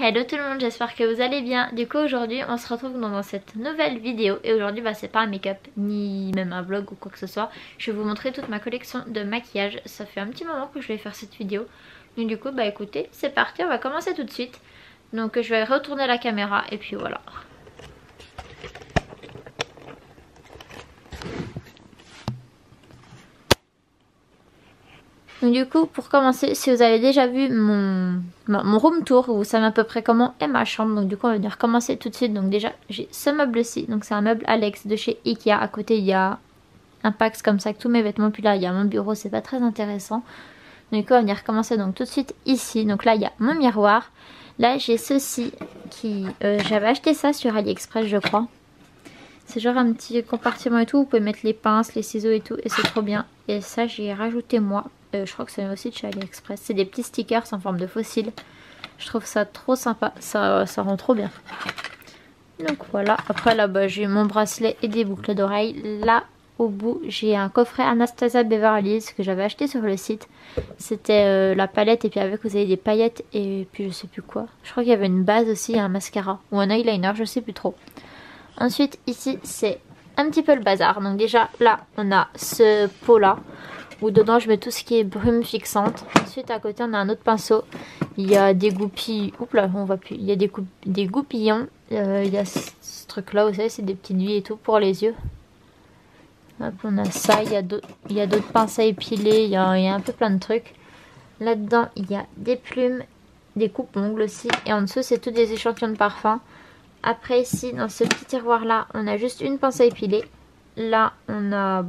Hello tout le monde, j'espère que vous allez bien. Du coup aujourd'hui on se retrouve dans cette nouvelle vidéo. Et aujourd'hui c'est pas un make-up ni même un vlog ou quoi que ce soit. Je vais vous montrer toute ma collection de maquillage. Ça fait un petit moment que je vais faire cette vidéo. Donc du coup écoutez, c'est parti, on va commencer tout de suite. Donc je vais retourner la caméra et puis voilà. Donc du coup pour commencer, si vous avez déjà vu mon room tour, vous savez à peu près comment est ma chambre. Donc du coup on va venir commencer tout de suite. Donc déjà j'ai ce meuble-ci, donc c'est un meuble Alex de chez Ikea. À côté il y a un Pax comme ça avec tous mes vêtements. Puis là il y a mon bureau, c'est pas très intéressant. Donc du coup on va venir commencer donc tout de suite ici. Donc là il y a mon miroir. Là j'ai ceci qui... j'avais acheté ça sur AliExpress je crois. C'est genre un petit compartiment et tout. Vous pouvez mettre les pinces, les ciseaux et tout. Et c'est trop bien. Et ça j'ai rajouté moi. Je crois que c'est aussi de chez AliExpress. C'est des petits stickers en forme de fossiles. Je trouve ça trop sympa. Ça rend trop bien. Donc voilà. Après là j'ai mon bracelet et des boucles d'oreilles. Là au bout j'ai un coffret Anastasia Beverly Hills que j'avais acheté sur le site. C'était la palette et puis avec vous avez des paillettes et puis je sais plus quoi. Je crois qu'il y avait une base aussi, un mascara ou un eyeliner, je sais plus trop. Ensuite ici c'est un petit peu le bazar. Donc déjà là on a ce pot là où dedans je mets tout ce qui est brume fixante. Ensuite à côté on a un autre pinceau. Il y a des goupilles. Oups là on voit plus. Il y a des goupillons. Il y a ce truc là, vous savez, c'est des petites billes et tout pour les yeux. Hop, on a ça. Il y a d'autres pinces à épiler. Il y a un peu plein de trucs. Là dedans il y a des plumes, des coupes-ongles aussi. Et en dessous c'est tous des échantillons de parfum. Après ici dans ce petit tiroir là on a juste une pince à épiler. Là on a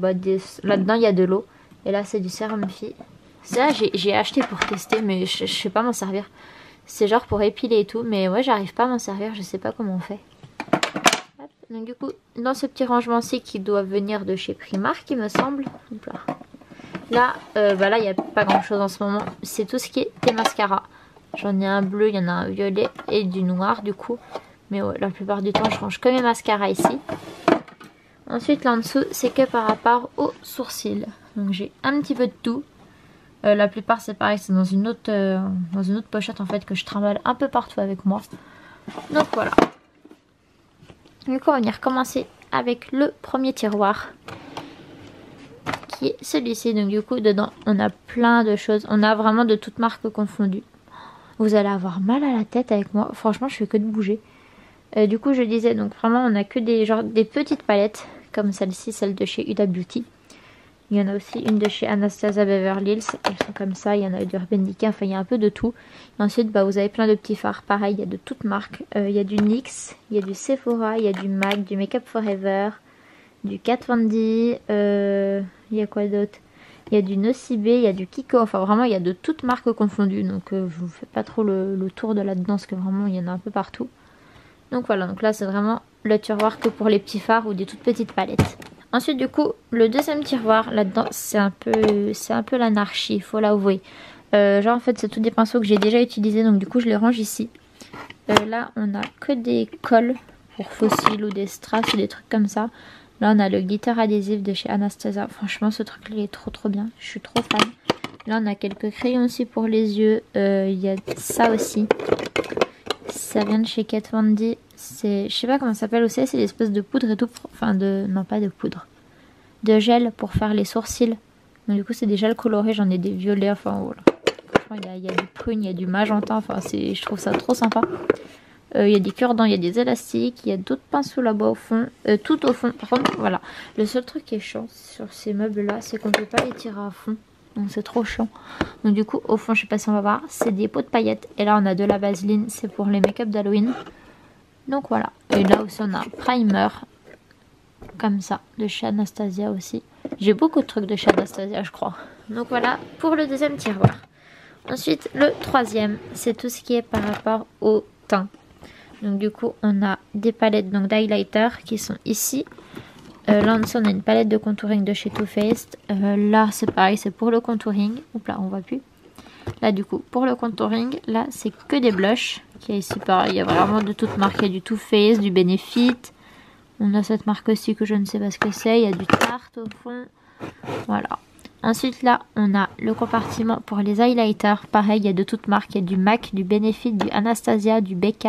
là-dedans il y a de l'eau. Et là c'est du sérum fille. Ça j'ai acheté pour tester mais je sais pas m'en servir. C'est genre pour épiler et tout. Mais ouais j'arrive pas à m'en servir. Je sais pas comment on fait. Hop. Donc du coup dans ce petit rangement-ci qui doit venir de chez Primark il me semble. Hop là là il n'y a pas grand chose en ce moment. C'est tout ce qui est des mascaras. J'en ai un bleu, il y en a un violet et du noir du coup. Mais ouais, la plupart du temps je range que mes mascaras ici. Ensuite là en dessous c'est que par rapport aux sourcils. Donc j'ai un petit peu de tout. La plupart c'est pareil, c'est dans une autre pochette en fait que je trimballe un peu partout avec moi. Donc voilà. Du coup on va venir commencer avec le premier tiroir. Qui est celui-ci. Donc du coup dedans on a plein de choses. On a vraiment de toutes marques confondues. Vous allez avoir mal à la tête avec moi. Franchement je fais que de bouger. Du coup je disais donc vraiment on a que des petites palettes. Comme celle-ci, celle de chez Huda Beauty. Il y en a aussi une de chez Anastasia Beverly Hills. Elles sont comme ça. Il y en a d'Urban Decay. Enfin, il y a un peu de tout. Et ensuite, vous avez plein de petits fards. Pareil, il y a de toutes marques. Il y a du NYX, il y a du Sephora, il y a du MAC, du Make Up Forever, du Kat Von D. Il y a quoi d'autre? Il y a du Nocibe, il y a du Kiko. Enfin, vraiment, il y a de toutes marques confondues. Donc, je vous fais pas trop le tour de là-dedans parce que vraiment, il y en a un peu partout. Donc voilà, donc là c'est vraiment le tiroir que pour les petits fards ou des toutes petites palettes. Ensuite du coup, le deuxième tiroir là-dedans c'est un peu l'anarchie, il faut l'avouer. Genre en fait c'est tous des pinceaux que j'ai déjà utilisés donc du coup je les range ici. Là on a que des cols pour fossiles ou des strass ou des trucs comme ça. Là on a le glitter adhésif de chez Anastasia. Franchement ce truc là il est trop bien, je suis trop fan. Là on a quelques crayons aussi pour les yeux, il y a ça aussi. Ça vient de chez Kat Von D. Je sais pas comment ça s'appelle aussi. C'est l'espèce de poudre et tout. Enfin non pas de poudre. De gel pour faire les sourcils. Donc du coup c'est des gels colorés. J'en ai des violets. Enfin voilà. Franchement il y a du prune, il y a du magenta. Enfin je trouve ça trop sympa. Il y a des cure-dents, il y a des élastiques. Il y a d'autres pinceaux là-bas au fond. Tout au fond. Par contre voilà. Le seul truc qui est chiant sur ces meubles là, c'est qu'on peut pas les tirer à fond. Donc c'est trop chiant. Donc du coup au fond je sais pas si on va voir, c'est des pots de paillettes. Et là on a de la vaseline, c'est pour les make-up d'Halloween. Donc voilà. Et là aussi on a un primer. Comme ça, de chez Anastasia aussi. J'ai beaucoup de trucs de chez Anastasia je crois. Donc voilà pour le deuxième tiroir. Ensuite le troisième, c'est tout ce qui est par rapport au teint. Donc du coup on a des palettes d'highlighter qui sont ici. Là en dessous on a une palette de contouring de chez Too Faced. Là c'est pareil, c'est pour le contouring. Oups là on voit plus. Là du coup pour le contouring, là c'est que des blushs. Qui est ici pareil, il y a vraiment de toutes marques. Il y a du Too Faced, du Benefit. On a cette marque aussi que je ne sais pas ce que c'est. Il y a du Tarte au fond. Voilà. Ensuite là on a le compartiment pour les highlighters. Pareil, il y a de toutes marques. Il y a du MAC, du Benefit, du Anastasia, du BK,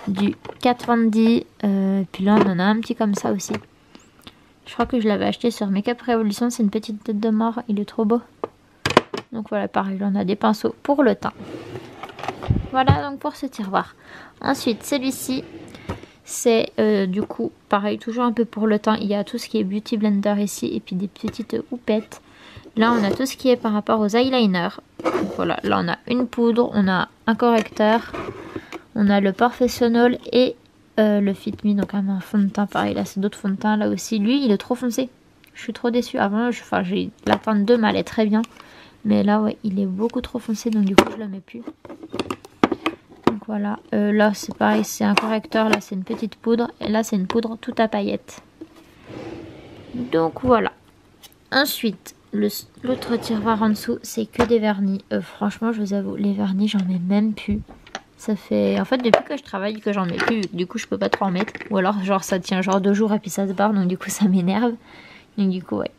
du Kat Von D. Puis là on en a un petit comme ça aussi. Je crois que je l'avais acheté sur Makeup Revolution. C'est une petite tête de mort, il est trop beau. Donc voilà, pareil, là on a des pinceaux pour le teint. Voilà donc pour ce tiroir. Ensuite celui-ci, c'est du coup pareil, toujours un peu pour le teint. Il y a tout ce qui est Beauty Blender ici et puis des petites houpettes. Là on a tout ce qui est par rapport aux eyeliners. Donc voilà, là on a une poudre, on a un correcteur, on a le Professional et le Fit Me, donc un fond de teint pareil. Là c'est d'autres fonds de teint. Là aussi lui il est trop foncé, je suis trop déçue. Avant j'ai la teinte 2 m'allait très bien, mais là ouais il est beaucoup trop foncé, donc du coup je le mets plus. Donc voilà, là c'est pareil, c'est un correcteur, là c'est une petite poudre et là c'est une poudre tout à paillettes. Donc voilà. Ensuite l'autre tiroir en dessous c'est que des vernis. Franchement je vous avoue, les vernis j'en mets même plus. Ça fait en fait depuis que je travaille que j'en mets plus, du coup je peux pas trop en mettre. Ou alors genre ça tient genre 2 jours et puis ça se barre, donc du coup ça m'énerve. Donc du coup ouais,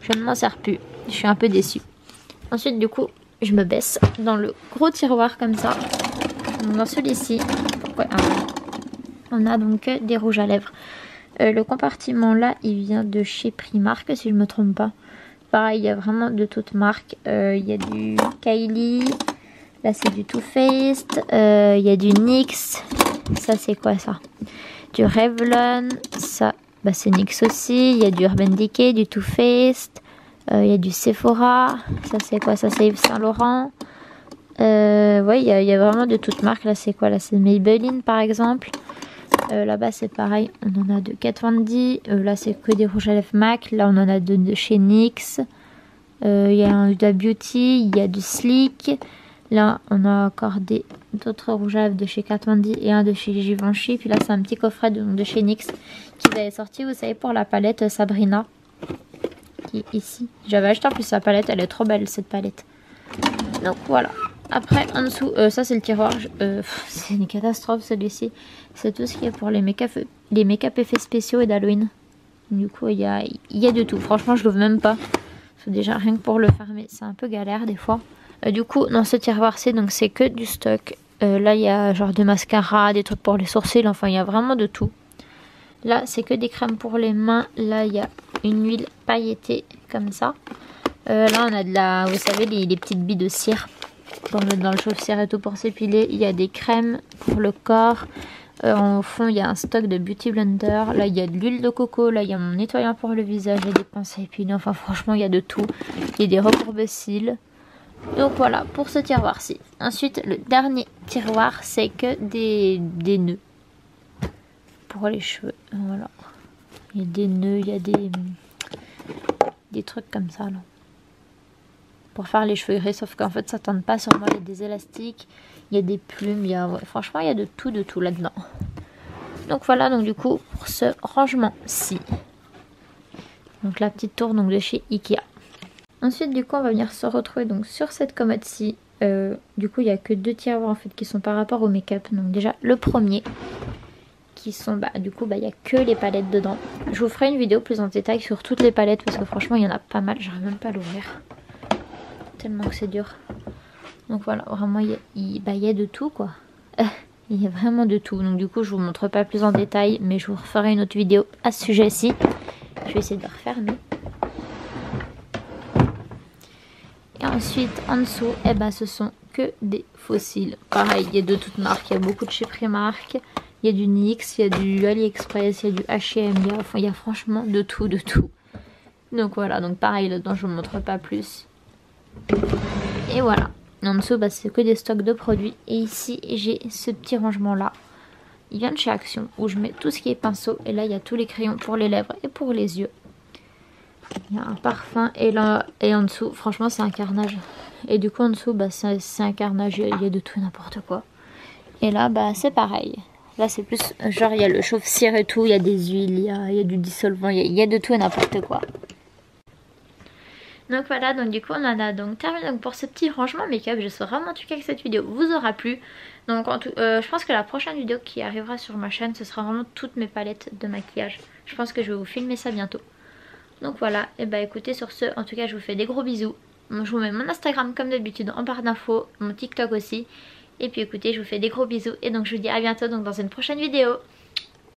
je ne m'en sers plus, je suis un peu déçue. Ensuite du coup je me baisse dans le gros tiroir comme ça. Dans celui-ci ouais, on a donc des rouges à lèvres. Le compartiment là il vient de chez Primark si je me trompe pas. Pareil il y a vraiment de toutes marques. Il y a du Kylie. Là c'est du Too Faced, il y a du NYX, ça c'est quoi ça? Du Revlon, ça bah, c'est NYX aussi, il y a du Urban Decay, du Too Faced, il y a du Sephora, ça c'est quoi ça? C'est Yves Saint Laurent. Ouais il y a vraiment de toutes marques. Là c'est quoi? Là c'est Maybelline par exemple. Là-bas c'est pareil, on en a de Kat Von D. Là c'est que des rouges à lèvres MAC. Là on en a de chez NYX. Il y a un Huda Beauty, il y a du Sleek. Là, on a encore d'autres rouges à lèvres de chez Kat Von D et un de chez Givenchy. Puis là, c'est un petit coffret de chez NYX qu'ils avaient sorti, vous savez, pour la palette Sabrina. Qui est ici. J'avais acheté en plus sa palette, elle est trop belle cette palette. Donc voilà. Après, en dessous, ça c'est le tiroir. C'est une catastrophe celui-ci. C'est tout ce qu'il y a pour les make-up effets spéciaux et d'Halloween. Du coup, il y a de tout. Franchement, je l'ouvre même pas. Faut déjà rien que pour le fermer, c'est un peu galère des fois. Du coup dans ce tiroir-ci donc c'est que du stock. Là il y a genre de mascara, des trucs pour les sourcils, enfin il y a vraiment de tout. Là c'est que des crèmes pour les mains. Là il y a une huile pailletée comme ça. Là on a de la, vous savez les petites billes de cire pour mettre dans le chauffe-cire et tout pour s'épiler. Il y a des crèmes pour le corps. En fond il y a un stock de Beauty Blender. Là il y a de l'huile de coco. Là il y a mon nettoyant pour le visage. Il y a des pinces à épiler. Enfin franchement il y a de tout. Il y a des recourbe-cils. Donc voilà pour ce tiroir-ci. Ensuite le dernier tiroir c'est que des nœuds pour les cheveux. Voilà. Il y a des nœuds, il y a des trucs comme ça là. Pour faire les cheveux gris, sauf qu'en fait ça tente pas sur moi. Il y a des élastiques, il y a des plumes, il y a, ouais, franchement il y a de tout là-dedans. Donc voilà, donc du coup pour ce rangement-ci. Donc la petite tour donc de chez Ikea. Ensuite du coup on va venir se retrouver donc sur cette commode-ci. Du coup il n'y a que 2 tiroirs en fait qui sont par rapport au make-up. Donc déjà le premier qui sont du coup il n'y a que les palettes dedans. Je vous ferai une vidéo plus en détail sur toutes les palettes parce que franchement il y en a pas mal. J'arrive même pas à l'ouvrir tellement que c'est dur. Donc voilà, vraiment il y a de tout quoi. Il y a vraiment de tout. Donc du coup je vous montre pas plus en détail, mais je vous referai une autre vidéo à ce sujet-ci. Je vais essayer de le refermer. Et ensuite en dessous ce sont que des fossiles. Pareil il y a de toutes marques, il y a beaucoup de chez Primark, il y a du NYX, il y a du AliExpress, il y a du H&M, il y a franchement de tout. Donc voilà, donc pareil là-dedans je vous montre pas plus. Et voilà, en dessous c'est que des stocks de produits. Et ici j'ai ce petit rangement là. Il vient de chez Action où je mets tout ce qui est pinceau. Et là il y a tous les crayons pour les lèvres et pour les yeux. Il y a un parfum et là et en dessous franchement c'est un carnage. Et du coup en dessous c'est un carnage, il y a de tout et n'importe quoi. Et là c'est pareil. Là c'est plus genre il y a le chauffe-cire et tout, il y a des huiles, il y a du dissolvant, il y a de tout et n'importe quoi. Donc voilà, donc du coup on en a donc terminé donc pour ce petit rangement make-up. J'espère vraiment en tout cas que cette vidéo vous aura plu. Donc je pense que la prochaine vidéo qui arrivera sur ma chaîne ce sera vraiment toutes mes palettes de maquillage. Je pense que je vais vous filmer ça bientôt. Donc voilà, et bah écoutez, sur ce, en tout cas je vous fais des gros bisous. Je vous mets mon Instagram comme d'habitude en barre d'infos, mon TikTok aussi. Et puis écoutez, je vous fais des gros bisous et donc je vous dis à bientôt donc dans une prochaine vidéo.